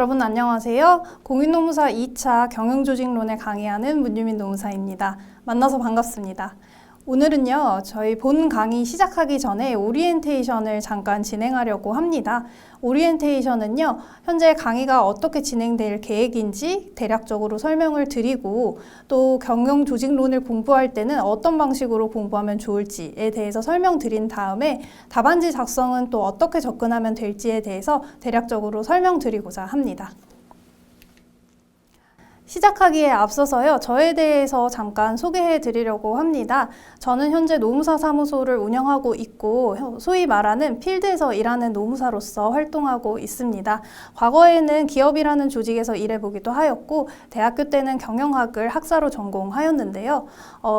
여러분 안녕하세요. 공인노무사 2차 경영조직론을 강의하는 문유민 노무사입니다. 만나서 반갑습니다. 오늘은요, 저희 본 강의 시작하기 전에 오리엔테이션을 잠깐 진행하려고 합니다. 오리엔테이션은요, 현재 강의가 어떻게 진행될 계획인지 대략적으로 설명을 드리고 또 경영조직론을 공부할 때는 어떤 방식으로 공부하면 좋을지에 대해서 설명드린 다음에 답안지 작성은 또 어떻게 접근하면 될지에 대해서 대략적으로 설명드리고자 합니다. 시작하기에 앞서서요, 저에 대해서 잠깐 소개해 드리려고 합니다. 저는 현재 노무사 사무소를 운영하고 있고 소위 말하는 필드에서 일하는 노무사로서 활동하고 있습니다. 과거에는 기업이라는 조직에서 일해보기도 하였고 대학교 때는 경영학을 학사로 전공하였는데요.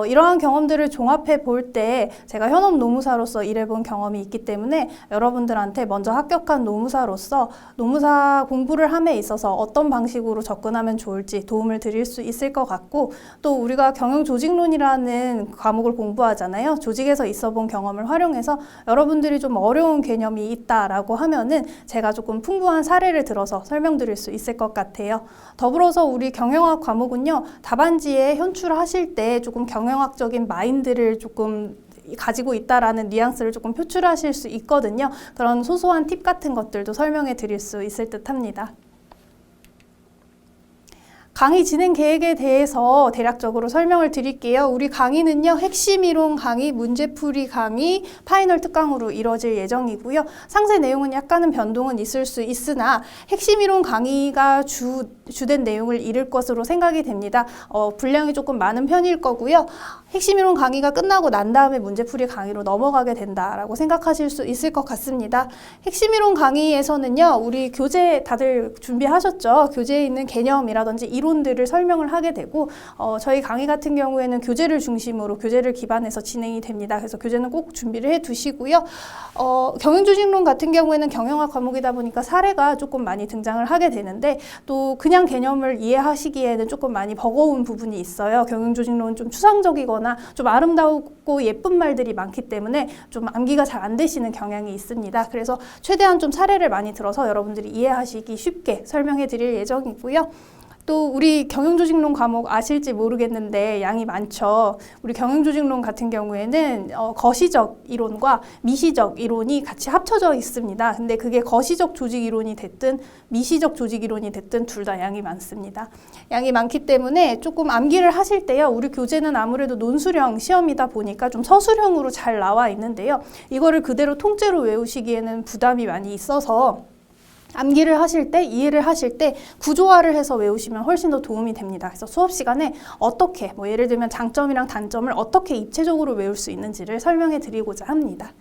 이러한 경험들을 종합해 볼 때 제가 현업 노무사로서 일해본 경험이 있기 때문에 여러분들한테 먼저 합격한 노무사로서 노무사 공부를 함에 있어서 어떤 방식으로 접근하면 좋을지 도움을 드릴 수 있을 것 같고, 또 우리가 경영조직론이라는 과목을 공부하잖아요. 조직에서 있어 본 경험을 활용해서 여러분들이 좀 어려운 개념이 있다라고 하면은 제가 조금 풍부한 사례를 들어서 설명드릴 수 있을 것 같아요. 더불어서 우리 경영학 과목은요, 답안지에 현출하실 때 조금 경영학적인 마인드를 조금 가지고 있다라는 뉘앙스를 조금 표출하실 수 있거든요. 그런 소소한 팁 같은 것들도 설명해 드릴 수 있을 듯 합니다. 강의 진행 계획에 대해서 대략적으로 설명을 드릴게요. 우리 강의는요, 핵심 이론 강의, 문제풀이 강의, 파이널 특강으로 이루어질 예정이고요. 상세 내용은 약간은 변동은 있을 수 있으나 핵심 이론 강의가 주된 내용을 이룰 것으로 생각이 됩니다. 분량이 조금 많은 편일 거고요. 핵심 이론 강의가 끝나고 난 다음에 문제풀이 강의로 넘어가게 된다라고 생각하실 수 있을 것 같습니다. 핵심 이론 강의에서는요, 우리 교재 다들 준비하셨죠? 교재에 있는 개념이라든지 이론들을 설명을 하게 되고, 저희 강의 같은 경우에는 교재를 중심으로 교재를 기반해서 진행이 됩니다. 그래서 교재는 꼭 준비를 해 두시고요. 경영조직론 같은 경우에는 경영학 과목이다 보니까 사례가 조금 많이 등장을 하게 되는데, 또 그냥 개념을 이해하시기에는 조금 많이 버거운 부분이 있어요. 경영조직론은 좀 추상적이거나 좀 아름다우고 예쁜 말들이 많기 때문에 좀 암기가 잘 안 되시는 경향이 있습니다. 그래서 최대한 좀 사례를 많이 들어서 여러분들이 이해하시기 쉽게 설명해 드릴 예정이고요. 또 우리 경영조직론 과목 아실지 모르겠는데 양이 많죠. 우리 경영조직론 같은 경우에는 거시적 이론과 미시적 이론이 같이 합쳐져 있습니다. 근데 그게 거시적 조직 이론이 됐든 미시적 조직 이론이 됐든 둘 다 양이 많습니다. 양이 많기 때문에 조금 암기를 하실 때요, 우리 교재는 아무래도 논술형 시험이다 보니까 좀 서술형으로 잘 나와 있는데요. 이거를 그대로 통째로 외우시기에는 부담이 많이 있어서 암기를 하실 때, 이해를 하실 때 구조화를 해서 외우시면 훨씬 더 도움이 됩니다. 그래서 수업 시간에 어떻게, 예를 들면 장점이랑 단점을 어떻게 입체적으로 외울 수 있는지를 설명해 드리고자 합니다.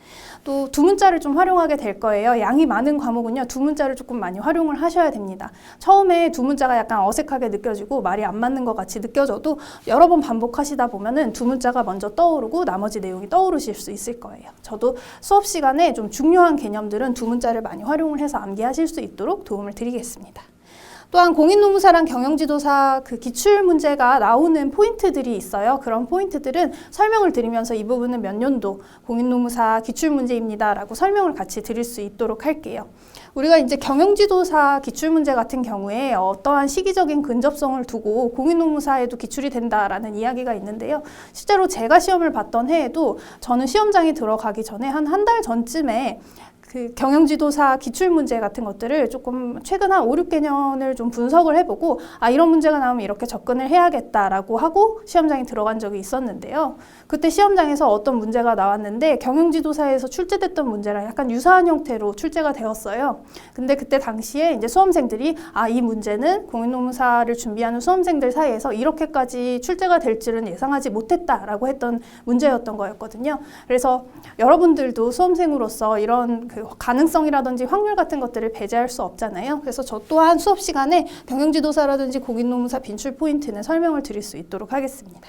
또 두문자를 좀 활용하게 될 거예요. 양이 많은 과목은요, 두문자를 조금 많이 활용을 하셔야 됩니다. 처음에 두문자가 약간 어색하게 느껴지고 말이 안 맞는 것 같이 느껴져도 여러 번 반복하시다 보면은 두문자가 먼저 떠오르고 나머지 내용이 떠오르실 수 있을 거예요. 저도 수업 시간에 좀 중요한 개념들은 두문자를 많이 활용을 해서 암기하실 수 있도록 도움을 드리겠습니다. 또한 공인노무사랑 경영지도사 그 기출문제가 나오는 포인트들이 있어요. 그런 포인트들은 설명을 드리면서 이 부분은 몇 년도 공인노무사 기출문제입니다 라고 설명을 같이 드릴 수 있도록 할게요. 우리가 이제 경영지도사 기출문제 같은 경우에 어떠한 시기적인 근접성을 두고 공인노무사에도 기출이 된다라는 이야기가 있는데요. 실제로 제가 시험을 봤던 해에도 저는 시험장에 들어가기 전에 한 달 전쯤에 그 경영지도사 기출문제 같은 것들을 조금 최근 한 5, 6개년을 좀 분석을 해보고 이런 문제가 나오면 이렇게 접근을 해야겠다라고 하고 시험장에 들어간 적이 있었는데요. 그때 시험장에서 어떤 문제가 나왔는데 경영지도사에서 출제됐던 문제랑 약간 유사한 형태로 출제가 되었어요. 근데 그때 당시에 이제 수험생들이 이 문제는 공인노무사를 준비하는 수험생들 사이에서 이렇게까지 출제가 될 줄은 예상하지 못했다라고 했던 문제였던 거였거든요. 그래서 여러분들도 수험생으로서 이런 그 가능성이라든지 확률 같은 것들을 배제할 수 없잖아요. 그래서 저 또한 수업 시간에 경영지도사라든지 공인노무사 빈출 포인트는 설명을 드릴 수 있도록 하겠습니다.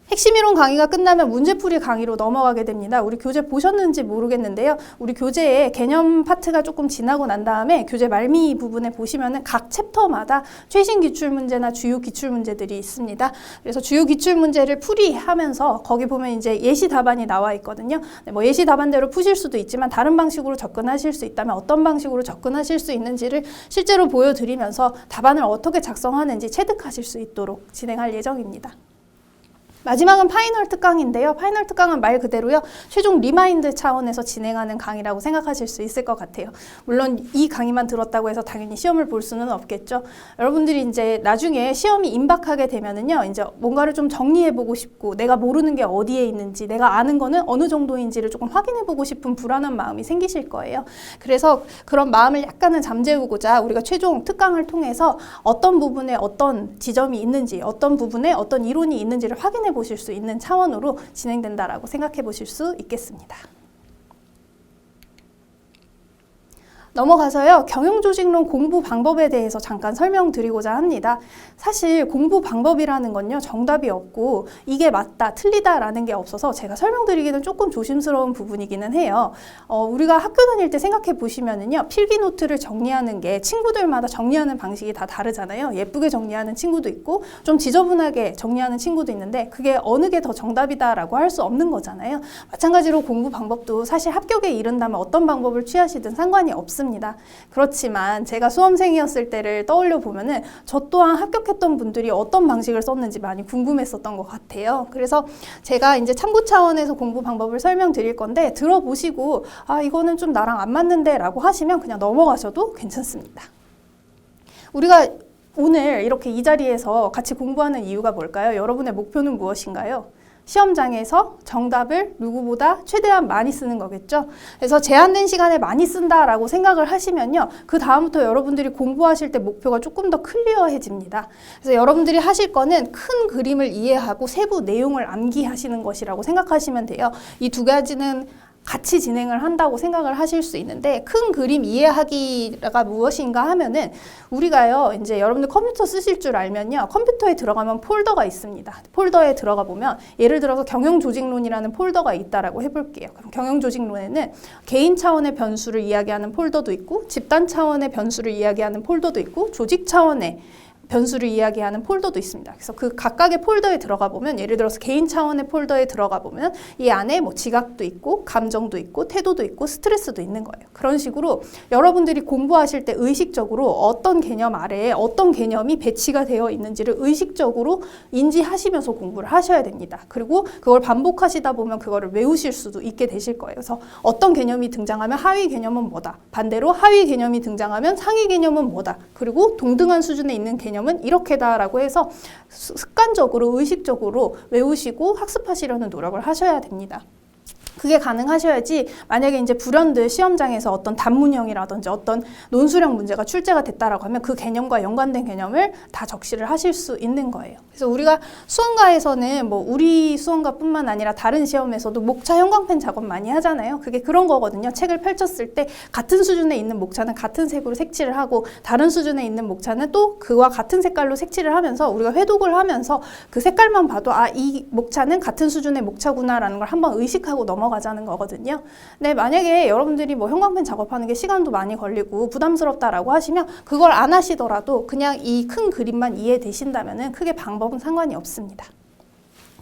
핵심 이론 강의가 끝나면 문제풀이 강의로 넘어가게 됩니다. 우리 교재 보셨는지 모르겠는데요. 우리 교재에 개념 파트가 조금 지나고 난 다음에 교재 말미 부분에 보시면은 각 챕터마다 최신 기출문제나 주요 기출문제들이 있습니다. 그래서 주요 기출문제를 풀이하면서 거기 보면 이제 예시 답안이 나와 있거든요. 뭐 예시 답안대로 푸실 수도 있지만 다른 방식으로 접근하실 수 있다면 어떤 방식으로 접근하실 수 있는지를 실제로 보여드리면서 답안을 어떻게 작성하는지 체득하실 수 있도록 진행할 예정입니다. 마지막은 파이널 특강인데요. 파이널 특강은 말 그대로요. 최종 리마인드 차원에서 진행하는 강의라고 생각하실 수 있을 것 같아요. 물론 이 강의만 들었다고 해서 당연히 시험을 볼 수는 없겠죠. 여러분들이 이제 나중에 시험이 임박하게 되면은요. 이제 뭔가를 좀 정리해보고 싶고 내가 모르는 게 어디에 있는지 내가 아는 거는 어느 정도인지를 조금 확인해보고 싶은 불안한 마음이 생기실 거예요. 그래서 그런 마음을 약간은 잠재우고자 우리가 최종 특강을 통해서 어떤 부분에 어떤 지점이 있는지 어떤 부분에 어떤 이론이 있는지를 확인해 보실 수 있는 차원으로 진행된다라고 생각해 보실 수 있겠습니다. 넘어가서요. 경영조직론 공부 방법에 대해서 잠깐 설명드리고자 합니다. 사실 공부 방법이라는 건요. 정답이 없고 이게 맞다, 틀리다라는 게 없어서 제가 설명드리기는 조금 조심스러운 부분이기는 해요. 우리가 학교 다닐 때 생각해 보시면은요. 필기 노트를 정리하는 게 친구들마다 정리하는 방식이 다 다르잖아요. 예쁘게 정리하는 친구도 있고 좀 지저분하게 정리하는 친구도 있는데 그게 어느 게 더 정답이다라고 할 수 없는 거잖아요. 마찬가지로 공부 방법도 사실 합격에 이른다면 어떤 방법을 취하시든 상관이 없습니다. 그렇지만 제가 수험생이었을 때를 떠올려 보면은 저 또한 합격했던 분들이 어떤 방식을 썼는지 많이 궁금했었던 것 같아요. 그래서 제가 이제 참고 차원에서 공부 방법을 설명드릴 건데 들어보시고 아 이거는 좀 나랑 안 맞는데 라고 하시면 그냥 넘어가셔도 괜찮습니다. 우리가 오늘 이렇게 이 자리에서 같이 공부하는 이유가 뭘까요? 여러분의 목표는 무엇인가요? 시험장에서 정답을 누구보다 최대한 많이 쓰는 거겠죠. 그래서 제한된 시간에 많이 쓴다라고 생각을 하시면요. 그 다음부터 여러분들이 공부하실 때 목표가 조금 더 클리어해집니다. 그래서 여러분들이 하실 거는 큰 그림을 이해하고 세부 내용을 암기하시는 것이라고 생각하시면 돼요. 이 두 가지는 같이 진행을 한다고 생각을 하실 수 있는데 큰 그림 이해하기가 무엇인가 하면은 우리가요 이제 여러분들 컴퓨터 쓰실 줄 알면요 컴퓨터에 들어가면 폴더가 있습니다. 폴더에 들어가 보면 예를 들어서 경영조직론이라는 폴더가 있다라고 해볼게요. 그럼 경영조직론에는 개인 차원의 변수를 이야기하는 폴더도 있고 집단 차원의 변수를 이야기하는 폴더도 있고 조직 차원의 변수를 이야기하는 폴더도 있습니다. 그래서 그 각각의 폴더에 들어가 보면 예를 들어서 개인 차원의 폴더에 들어가 보면 이 안에 뭐 지각도 있고 감정도 있고 태도도 있고 스트레스도 있는 거예요. 그런 식으로 여러분들이 공부하실 때 의식적으로 어떤 개념 아래에 어떤 개념이 배치가 되어 있는지를 의식적으로 인지하시면서 공부를 하셔야 됩니다. 그리고 그걸 반복하시다 보면 그거를 외우실 수도 있게 되실 거예요. 그래서 어떤 개념이 등장하면 하위 개념은 뭐다. 반대로 하위 개념이 등장하면 상위 개념은 뭐다. 그리고 동등한 수준에 있는 개념은 이렇게다라고 해서 습관적으로 의식적으로 외우시고 학습하시려는 노력을 하셔야 됩니다. 그게 가능하셔야지 만약에 이제 불현듯 시험장에서 어떤 단문형이라든지 어떤 논술형 문제가 출제가 됐다라고 하면 그 개념과 연관된 개념을 다 적시를 하실 수 있는 거예요. 그래서 우리가 수험가에서는 뭐 우리 수험가뿐만 아니라 다른 시험에서도 목차 형광펜 작업 많이 하잖아요. 그게 그런 거거든요. 책을 펼쳤을 때 같은 수준에 있는 목차는 같은 색으로 색칠을 하고 다른 수준에 있는 목차는 또 그와 같은 색깔로 색칠을 하면서 우리가 회독을 하면서 그 색깔만 봐도 아, 이 목차는 같은 수준의 목차구나라는 걸 한번 의식하고 넘어가자는 거거든요. 근데 만약에 여러분들이 뭐 형광펜 작업하는 게 시간도 많이 걸리고 부담스럽다라고 하시면 그걸 안 하시더라도 그냥 이 큰 그림만 이해되신다면은 크게 방법은 상관이 없습니다.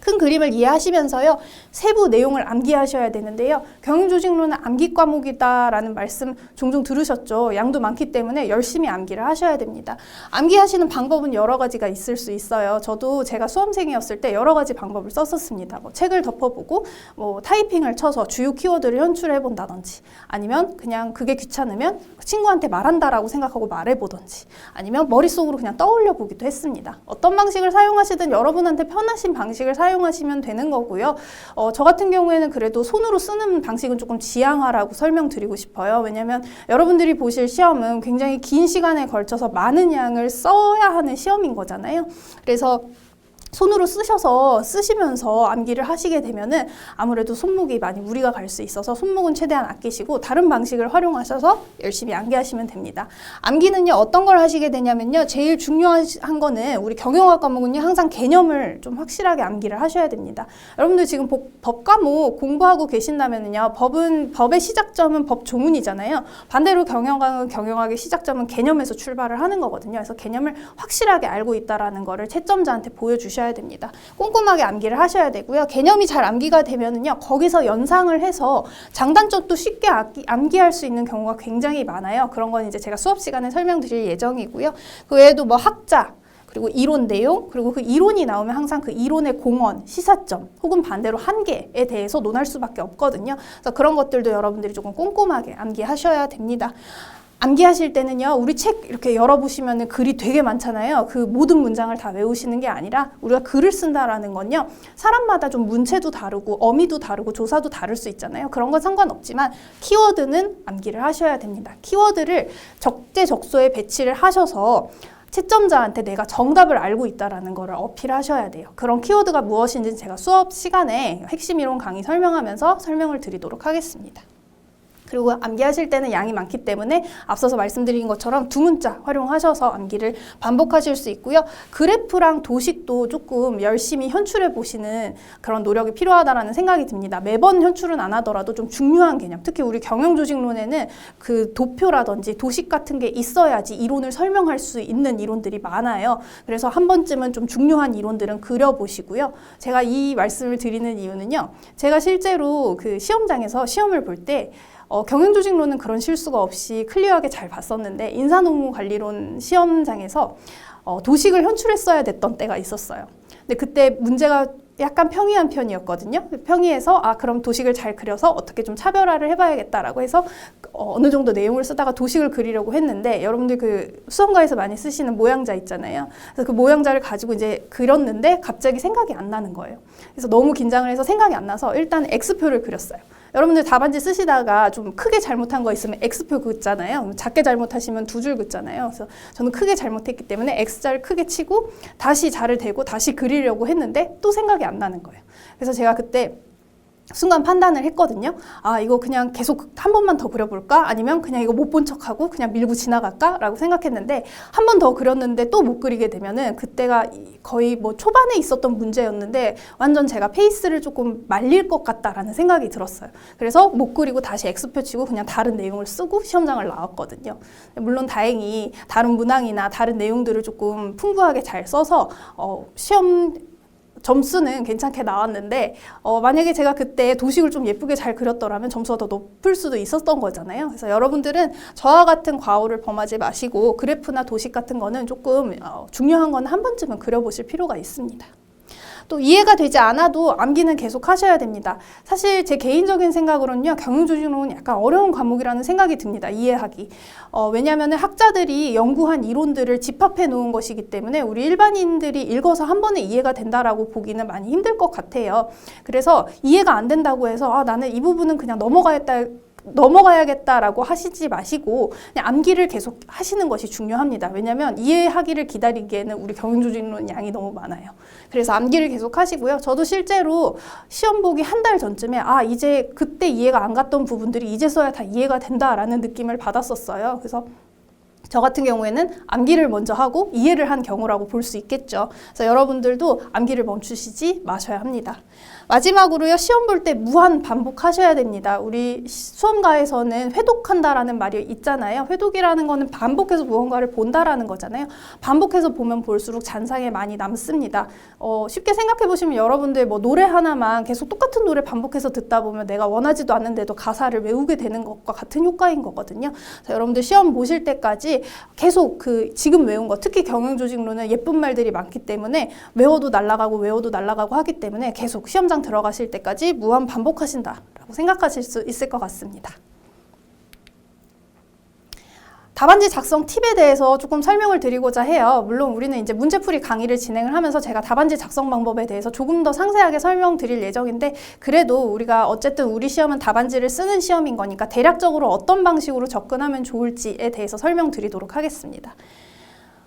큰 그림을 이해하시면서요. 세부 내용을 암기하셔야 되는데요. 경영조직론은 암기 과목이다라는 말씀 종종 들으셨죠. 양도 많기 때문에 열심히 암기를 하셔야 됩니다. 암기하시는 방법은 여러 가지가 있을 수 있어요. 저도 제가 수험생이었을 때 여러 가지 방법을 썼었습니다. 뭐 책을 덮어보고 뭐 타이핑을 쳐서 주요 키워드를 현출해 본다든지 아니면 그냥 그게 귀찮으면 친구한테 말한다라고 생각하고 말해보든지 아니면 머릿속으로 그냥 떠올려 보기도 했습니다. 어떤 방식을 사용하시든 여러분한테 편하신 방식을 사용하시면 되는 거고요. 저 같은 경우에는 그래도 손으로 쓰는 방식은 조금 지양하라고 설명드리고 싶어요. 왜냐하면 여러분들이 보실 시험은 굉장히 긴 시간에 걸쳐서 많은 양을 써야 하는 시험인 거잖아요. 그래서 손으로 쓰시면서 암기를 하시게 되면은 아무래도 손목이 많이 무리가 갈 수 있어서 손목은 최대한 아끼시고 다른 방식을 활용하셔서 열심히 암기하시면 됩니다. 암기는요, 어떤 걸 하시게 되냐면요, 제일 중요한 거는 우리 경영학 과목은요, 항상 개념을 좀 확실하게 암기를 하셔야 됩니다. 여러분들 지금 법 과목 공부하고 계신다면요, 법의 시작점은 법 조문이잖아요. 반대로 경영학은 경영학의 시작점은 개념에서 출발을 하는 거거든요. 그래서 개념을 확실하게 알고 있다라는 거를 채점자한테 보여주셔야 됩니다. 꼼꼼하게 암기를 하셔야 되고요. 개념이 잘 암기가 되면은요, 거기서 연상을 해서 장단점도 쉽게 암기할 수 있는 경우가 굉장히 많아요. 그런 건 이제 제가 수업 시간에 설명드릴 예정이고요. 그 외에도 뭐 학자, 그리고 이론 내용, 그리고 그 이론이 나오면 항상 그 이론의 공헌, 시사점, 혹은 반대로 한계에 대해서 논할 수밖에 없거든요. 그래서 그런 것들도 여러분들이 조금 꼼꼼하게 암기하셔야 됩니다. 암기하실 때는요, 우리 책 이렇게 열어보시면 글이 되게 많잖아요. 그 모든 문장을 다 외우시는 게 아니라 우리가 글을 쓴다라는 건요, 사람마다 좀 문체도 다르고 어미도 다르고 조사도 다를 수 있잖아요. 그런 건 상관없지만 키워드는 암기를 하셔야 됩니다. 키워드를 적재적소에 배치를 하셔서 채점자한테 내가 정답을 알고 있다는 거를 어필하셔야 돼요. 그런 키워드가 무엇인지 제가 수업 시간에 핵심 이론 강의 설명하면서 설명을 드리도록 하겠습니다. 그리고 암기하실 때는 양이 많기 때문에 앞서서 말씀드린 것처럼 두 문자 활용하셔서 암기를 반복하실 수 있고요. 그래프랑 도식도 조금 열심히 현출해 보시는 그런 노력이 필요하다는 생각이 듭니다. 매번 현출은 안 하더라도 좀 중요한 개념, 특히 우리 경영조직론에는 그 도표라든지 도식 같은 게 있어야지 이론을 설명할 수 있는 이론들이 많아요. 그래서 한 번쯤은 좀 중요한 이론들은 그려보시고요. 제가 이 말씀을 드리는 이유는요, 제가 실제로 그 시험장에서 시험을 볼 때 경영조직론은 그런 실수가 없이 클리어하게 잘 봤었는데 인사노무관리론 시험장에서 도식을 현출했어야 됐던 때가 있었어요. 근데 그때 문제가 약간 평이한 편이었거든요. 평이해서 그럼 도식을 잘 그려서 어떻게 좀 차별화를 해봐야겠다라고 해서 어느 정도 내용을 쓰다가 도식을 그리려고 했는데, 여러분들 그 수험가에서 많이 쓰시는 모양자 있잖아요. 그래서 그 모양자를 가지고 이제 그렸는데 갑자기 생각이 안 나는 거예요. 그래서 너무 긴장을 해서 생각이 안 나서 일단 X표를 그렸어요. 여러분들 답안지 쓰시다가 좀 크게 잘못한 거 있으면 X표 긋잖아요. 작게 잘못하시면 두 줄 긋잖아요. 그래서 저는 크게 잘못했기 때문에 X자를 크게 치고 다시 자를 대고 다시 그리려고 했는데 또 생각이 안 나는 거예요. 그래서 제가 그때 순간 판단을 했거든요. 이거 그냥 계속 한 번만 더 그려볼까? 아니면 그냥 이거 못 본 척하고 그냥 밀고 지나갈까? 라고 생각했는데, 한 번 더 그렸는데 또 못 그리게 되면은 그때가 거의 뭐 초반에 있었던 문제였는데 완전 제가 페이스를 조금 말릴 것 같다라는 생각이 들었어요. 그래서 못 그리고 다시 X표 치고 그냥 다른 내용을 쓰고 시험장을 나왔거든요. 물론 다행히 다른 문항이나 다른 내용들을 조금 풍부하게 잘 써서 시험 점수는 괜찮게 나왔는데, 만약에 제가 그때 도식을 좀 예쁘게 잘 그렸더라면 점수가 더 높을 수도 있었던 거잖아요. 그래서 여러분들은 저와 같은 과오를 범하지 마시고 그래프나 도식 같은 거는 조금 중요한 건 한 번쯤은 그려보실 필요가 있습니다. 또 이해가 되지 않아도 암기는 계속 하셔야 됩니다. 사실 제 개인적인 생각으로는요, 경영조직론은 약간 어려운 과목이라는 생각이 듭니다. 이해하기. 왜냐하면 학자들이 연구한 이론들을 집합해 놓은 것이기 때문에 우리 일반인들이 읽어서 한 번에 이해가 된다라고 보기는 많이 힘들 것 같아요. 그래서 이해가 안 된다고 해서 나는 이 부분은 그냥 넘어가야겠다라고 하시지 마시고 그냥 암기를 계속 하시는 것이 중요합니다. 왜냐하면 이해하기를 기다리기에는 우리 경영조직론 양이 너무 많아요. 그래서 암기를 계속 하시고요. 저도 실제로 시험 보기 한 달 전쯤에 이제 그때 이해가 안 갔던 부분들이 이제서야 다 이해가 된다라는 느낌을 받았었어요. 그래서 저 같은 경우에는 암기를 먼저 하고 이해를 한 경우라고 볼 수 있겠죠. 그래서 여러분들도 암기를 멈추시지 마셔야 합니다. 마지막으로요, 시험 볼 때 무한 반복하셔야 됩니다. 우리 수험가에서는 회독한다라는 말이 있잖아요. 회독이라는 거는 반복해서 무언가를 본다라는 거잖아요. 반복해서 보면 볼수록 잔상에 많이 남습니다. 쉽게 생각해 보시면 여러분들 뭐 노래 하나만 계속 똑같은 노래 반복해서 듣다 보면 내가 원하지도 않는데도 가사를 외우게 되는 것과 같은 효과인 거거든요. 여러분들 시험 보실 때까지 계속 지금 외운 거, 특히 경영조직론은 예쁜 말들이 많기 때문에 외워도 날아가고 하기 때문에 계속 시험장 들어가실 때까지 무한 반복하신다라고 생각하실 수 있을 것 같습니다. 답안지 작성 팁에 대해서 조금 설명을 드리고자 해요. 물론 우리는 이제 문제풀이 강의를 진행을 하면서 제가 답안지 작성 방법에 대해서 조금 더 상세하게 설명드릴 예정인데, 그래도 우리가 어쨌든 우리 시험은 답안지를 쓰는 시험인 거니까 대략적으로 어떤 방식으로 접근하면 좋을지에 대해서 설명드리도록 하겠습니다.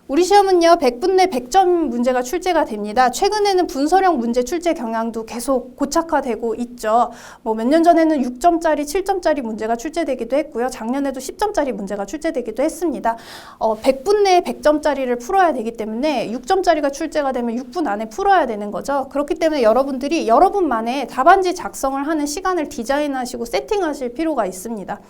우리 시험은요 100분 내 100점 문제가 출제가 됩니다. 최근에는 분설형 문제 출제 경향도 계속 고착화되고 있죠. 뭐 몇 년 전에는 6점짜리, 7점짜리 문제가 출제되기도 했고요. 작년에도 10점짜리 문제가 출제되기도 했습니다. 100분 내에 100점짜리를 풀어야 되기 때문에 6점짜리가 출제가 되면 6분 안에 풀어야 되는 거죠. 그렇기 때문에 여러분들이 여러분만의 답안지 작성을 하는 시간을 디자인하시고 세팅하실 필요가 있습니다.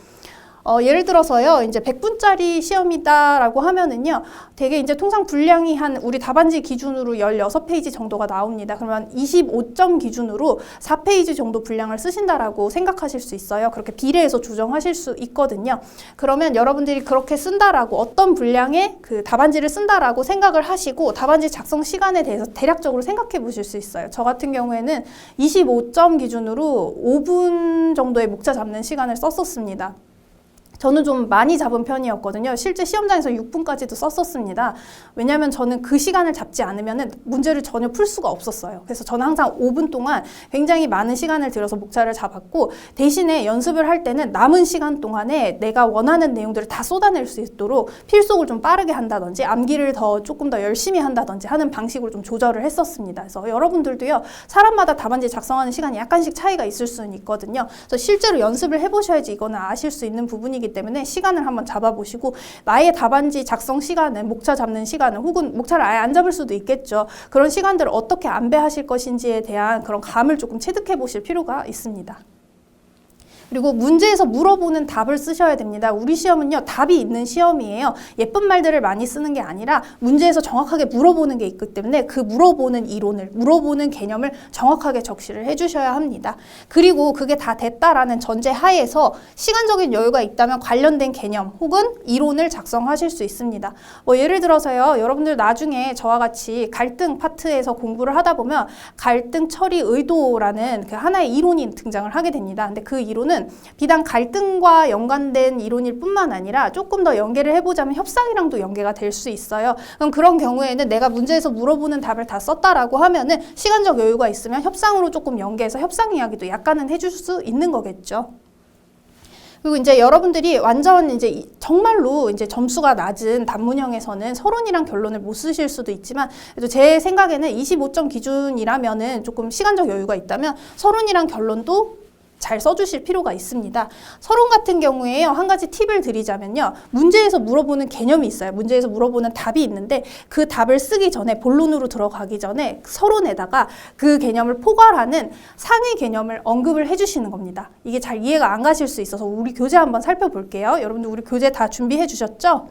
예를 들어서요, 이제 100분짜리 시험이다라고 하면은요, 되게 이제 통상 분량이 한 우리 답안지 기준으로 16페이지 정도가 나옵니다. 그러면 25점 기준으로 4페이지 정도 분량을 쓰신다라고 생각하실 수 있어요. 그렇게 비례해서 조정하실 수 있거든요. 그러면 여러분들이 그렇게 쓴다라고 어떤 분량의 그 답안지를 쓴다라고 생각을 하시고 답안지 작성 시간에 대해서 대략적으로 생각해 보실 수 있어요. 저 같은 경우에는 25점 기준으로 5분 정도의 목차 잡는 시간을 썼었습니다. 저는 좀 많이 잡은 편이었거든요. 실제 시험장에서 6분까지도 썼었습니다. 왜냐하면 저는 그 시간을 잡지 않으면 문제를 전혀 풀 수가 없었어요. 그래서 저는 항상 5분 동안 굉장히 많은 시간을 들여서 목차를 잡았고 대신에 연습을 할 때는 남은 시간 동안에 내가 원하는 내용들을 다 쏟아낼 수 있도록 필속을 좀 빠르게 한다든지 암기를 조금 더 열심히 한다든지 하는 방식으로 좀 조절을 했었습니다. 그래서 여러분들도요. 사람마다 답안지 작성하는 시간이 약간씩 차이가 있을 수는 있거든요. 그래서 실제로 연습을 해보셔야지 이거는 아실 수 있는 부분이기 때문에 시간을 한번 잡아보시고 나의 답안지 작성 시간은 목차 잡는 시간은 혹은 목차를 아예 안 잡을 수도 있겠죠. 그런 시간들을 어떻게 안배하실 것인지에 대한 그런 감을 조금 체득해 보실 필요가 있습니다. 그리고 문제에서 물어보는 답을 쓰셔야 됩니다. 우리 시험은요, 답이 있는 시험이에요. 예쁜 말들을 많이 쓰는 게 아니라 문제에서 정확하게 물어보는 게 있기 때문에 그 물어보는 이론을, 물어보는 개념을 정확하게 적시를 해주셔야 합니다. 그리고 그게 다 됐다라는 전제 하에서 시간적인 여유가 있다면 관련된 개념 혹은 이론을 작성하실 수 있습니다. 예를 들어서요, 여러분들 나중에 저와 같이 갈등 파트에서 공부를 하다 보면 갈등 처리 의도라는 그 하나의 이론이 등장을 하게 됩니다. 근데 그 이론은 비단 갈등과 연관된 이론일 뿐만 아니라 조금 더 연계를 해보자면 협상이랑도 연계가 될 수 있어요. 그럼 그런 경우에는 내가 문제에서 물어보는 답을 다 썼다라고 하면은 시간적 여유가 있으면 협상으로 조금 연계해서 협상 이야기도 약간은 해줄 수 있는 거겠죠. 그리고 이제 여러분들이 완전 이제 정말로 이제 점수가 낮은 단문형에서는 서론이랑 결론을 못 쓰실 수도 있지만 그래도 제 생각에는 25점 기준이라면은 조금 시간적 여유가 있다면 서론이랑 결론도 잘 써주실 필요가 있습니다. 서론 같은 경우에요. 한 가지 팁을 드리자면요. 문제에서 물어보는 개념이 있어요. 문제에서 물어보는 답이 있는데 그 답을 쓰기 전에 본론으로 들어가기 전에 서론에다가 그 개념을 포괄하는 상위 개념을 언급을 해주시는 겁니다. 이게 잘 이해가 안 가실 수 있어서 우리 교재 한번 살펴볼게요. 여러분들 우리 교재 다 준비해 주셨죠?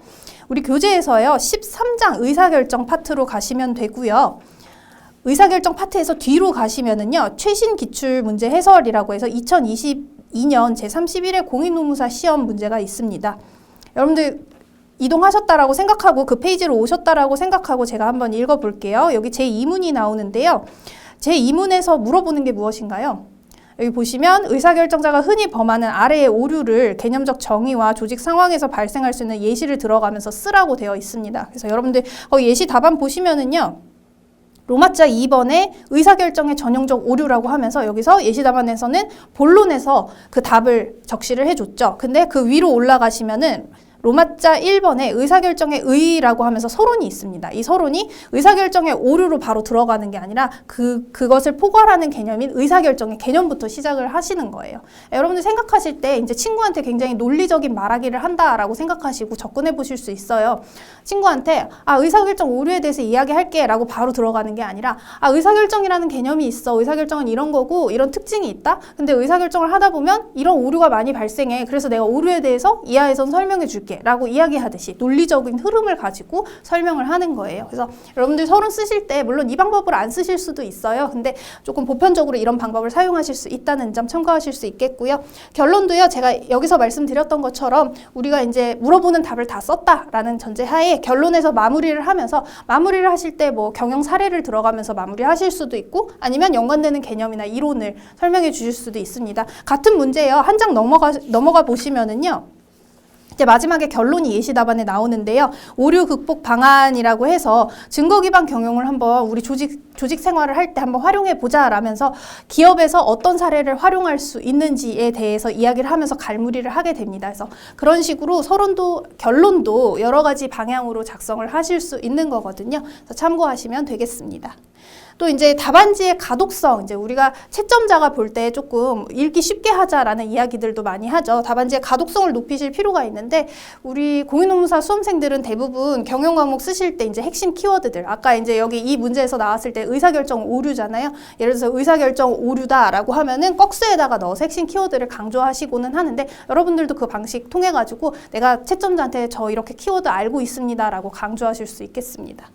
우리 교재에서요. 13장 의사결정 파트로 가시면 되고요. 의사결정 파트에서 뒤로 가시면은요, 최신 기출 문제 해설이라고 해서 2022년 제31회 공인노무사 시험 문제가 있습니다. 여러분들 이동하셨다라고 생각하고 그 페이지로 오셨다라고 생각하고 제가 한번 읽어볼게요. 여기 제2문이 나오는데요. 제2문에서 물어보는 게 무엇인가요? 여기 보시면 의사결정자가 흔히 범하는 아래의 오류를 개념적 정의와 조직 상황에서 발생할 수 있는 예시를 들어가면서 쓰라고 되어 있습니다. 그래서 여러분들 예시 답안 보시면은요. 로마자 2번에 의사결정의 전형적 오류라고 하면서 여기서 예시답안에서는 본론에서 그 답을 적시를 해줬죠. 근데 그 위로 올라가시면은 로마자 1번에 의사결정의 의의라고 하면서 서론이 있습니다. 이 서론이 의사결정의 오류로 바로 들어가는 게 아니라 그것을 포괄하는 개념인 의사결정의 개념부터 시작을 하시는 거예요. 여러분들 생각하실 때 이제 친구한테 굉장히 논리적인 말하기를 한다라고 생각하시고 접근해 보실 수 있어요. 친구한테 의사결정 오류에 대해서 이야기할게 라고 바로 들어가는 게 아니라 의사결정이라는 개념이 있어. 의사결정은 이런 거고 이런 특징이 있다. 근데 의사결정을 하다 보면 이런 오류가 많이 발생해. 그래서 내가 오류에 대해서 이하에선 설명해 줄게 라고 이야기하듯이 논리적인 흐름을 가지고 설명을 하는 거예요. 그래서 여러분들 서론 쓰실 때 물론 이 방법을 안 쓰실 수도 있어요. 근데 조금 보편적으로 이런 방법을 사용하실 수 있다는 점 참고하실 수 있겠고요. 결론도요. 제가 여기서 말씀드렸던 것처럼 우리가 이제 물어보는 답을 다 썼다라는 전제하에 결론에서 마무리를 하면서 마무리를 하실 때 뭐 경영 사례를 들어가면서 마무리하실 수도 있고 아니면 연관되는 개념이나 이론을 설명해 주실 수도 있습니다. 같은 문제예요. 한 장 넘어가 보시면은요. 이제 마지막에 결론이 예시 답안에 나오는데요. 오류 극복 방안이라고 해서 증거 기반 경영을 한번 우리 조직 생활을 할 때 한번 활용해 보자라면서 기업에서 어떤 사례를 활용할 수 있는지에 대해서 이야기를 하면서 갈무리를 하게 됩니다. 그래서 그런 식으로 서론도 결론도 여러 가지 방향으로 작성을 하실 수 있는 거거든요. 그래서 참고하시면 되겠습니다. 또 이제 답안지의 가독성, 이제 우리가 채점자가 볼 때 조금 읽기 쉽게 하자라는 이야기들도 많이 하죠. 답안지의 가독성을 높이실 필요가 있는데 우리 공인노무사 수험생들은 대부분 경영 과목 쓰실 때 이제 핵심 키워드들, 아까 이제 여기 이 문제에서 나왔을 때 의사결정 오류잖아요. 예를 들어서 의사결정 오류다라고 하면은 꺽쇠에다가 넣어서 핵심 키워드를 강조하시고는 하는데 여러분들도 그 방식 통해 가지고 내가 채점자한테 저 이렇게 키워드 알고 있습니다라고 강조하실 수 있겠습니다.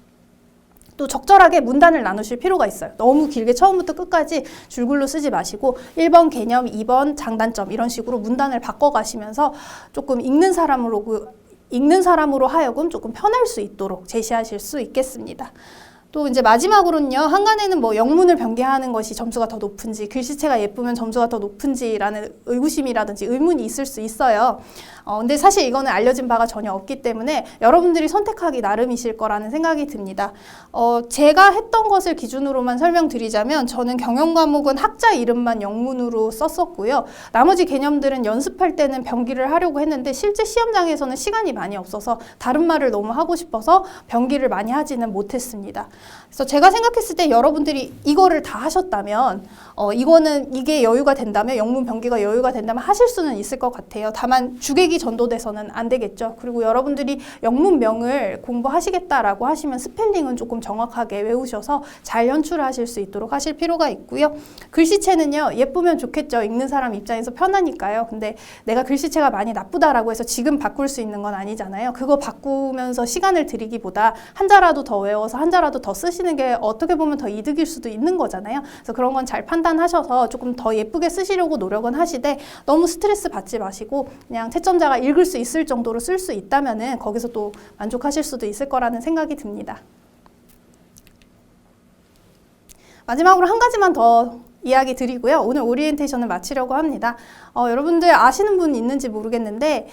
또 적절하게 문단을 나누실 필요가 있어요. 너무 길게 처음부터 끝까지 줄글로 쓰지 마시고 1번 개념, 2번 장단점 이런 식으로 문단을 바꿔가시면서 조금 읽는 사람으로 하여금 조금 편할 수 있도록 제시하실 수 있겠습니다. 또 이제 마지막으로는요, 한간에는 뭐 영문을 변개하는 것이 점수가 더 높은지, 글씨체가 예쁘면 점수가 더 높은지라는 의구심이라든지 의문이 있을 수 있어요. 근데 사실 이거는 알려진 바가 전혀 없기 때문에 여러분들이 선택하기 나름이실 거라는 생각이 듭니다. 제가 했던 것을 기준으로만 설명드리자면 저는 경영 과목은 학자 이름만 영문으로 썼었고요. 나머지 개념들은 연습할 때는 변기를 하려고 했는데 실제 시험장에서는 시간이 많이 없어서 다른 말을 너무 하고 싶어서 변기를 많이 하지는 못했습니다. 그래서 제가 생각했을 때 여러분들이 이거를 다 하셨다면 이게 여유가 된다면 영문 변기가 여유가 된다면 하실 수는 있을 것 같아요. 다만 주객이 전도돼서는 안 되겠죠. 그리고 여러분들이 영문명을 공부하시겠다라고 하시면 스펠링은 조금 정확하게 외우셔서 잘 연출하실 수 있도록 하실 필요가 있고요. 글씨체는요, 예쁘면 좋겠죠. 읽는 사람 입장에서 편하니까요. 근데 내가 글씨체가 많이 나쁘다라고 해서 지금 바꿀 수 있는 건 아니잖아요. 그거 바꾸면서 시간을 들이기보다 한자라도 더 외워서 한자라도 더 쓰시는 게 어떻게 보면 더 이득일 수도 있는 거잖아요. 그래서 그런 건 잘 판단하셔서 조금 더 예쁘게 쓰시려고 노력은 하시되 너무 스트레스 받지 마시고 그냥 채점자가 읽을 수 있을 정도로 쓸 수 있다면은 거기서 또 만족하실 수도 있을 거라는 생각이 듭니다. 마지막으로 한 가지만 더 이야기 드리고요. 오늘 오리엔테이션을 마치려고 합니다. 여러분들 아시는 분 있는지 모르겠는데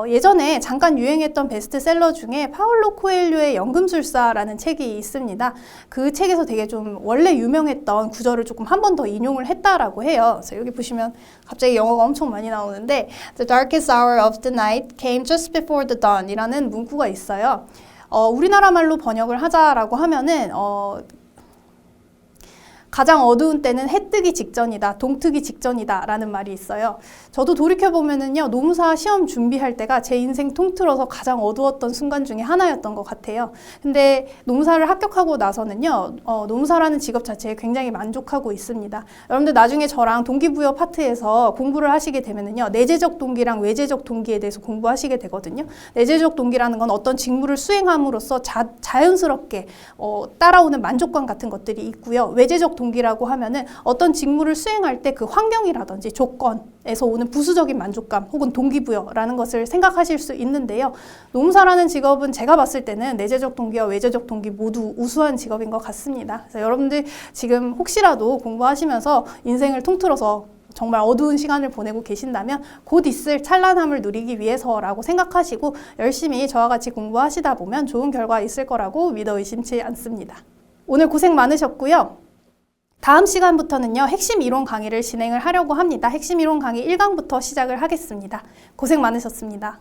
예전에 잠깐 유행했던 베스트셀러 중에 파울로 코엘료의 연금술사라는 책이 있습니다. 그 책에서 되게 좀 원래 유명했던 구절을 조금 한 번 더 인용을 했다라고 해요. 그래서 여기 보시면 갑자기 영어가 엄청 많이 나오는데 The darkest hour of the night came just before the dawn 이라는 문구가 있어요. 우리나라 말로 번역을 하자라고 하면은 가장 어두운 때는 해 뜨기 직전이다, 동트기 직전이다 라는 말이 있어요. 저도 돌이켜보면은요, 노무사 시험 준비할 때가 제 인생 통틀어서 가장 어두웠던 순간 중에 하나였던 것 같아요. 근데 노무사를 합격하고 나서는요, 노무사라는 직업 자체에 굉장히 만족하고 있습니다. 여러분들 나중에 저랑 동기부여 파트에서 공부를 하시게 되면은요, 내재적 동기랑 외재적 동기에 대해서 공부하시게 되거든요. 내재적 동기라는 건 어떤 직무를 수행함으로써 자연스럽게 따라오는 만족감 같은 것들이 있고요. 외재적 동기라고 하면은 어떤 직무를 수행할 때 그 환경이라든지 조건에서 오는 부수적인 만족감 혹은 동기부여라는 것을 생각하실 수 있는데요. 노무사라는 직업은 제가 봤을 때는 내재적 동기와 외재적 동기 모두 우수한 직업인 것 같습니다. 그래서 여러분들 지금 혹시라도 공부하시면서 인생을 통틀어서 정말 어두운 시간을 보내고 계신다면 곧 있을 찬란함을 누리기 위해서라고 생각하시고 열심히 저와 같이 공부하시다 보면 좋은 결과 있을 거라고 믿어 의심치 않습니다. 오늘 고생 많으셨고요. 다음 시간부터는요, 핵심 이론 강의를 진행을 하려고 합니다. 핵심 이론 강의 1강부터 시작을 하겠습니다. 고생 많으셨습니다.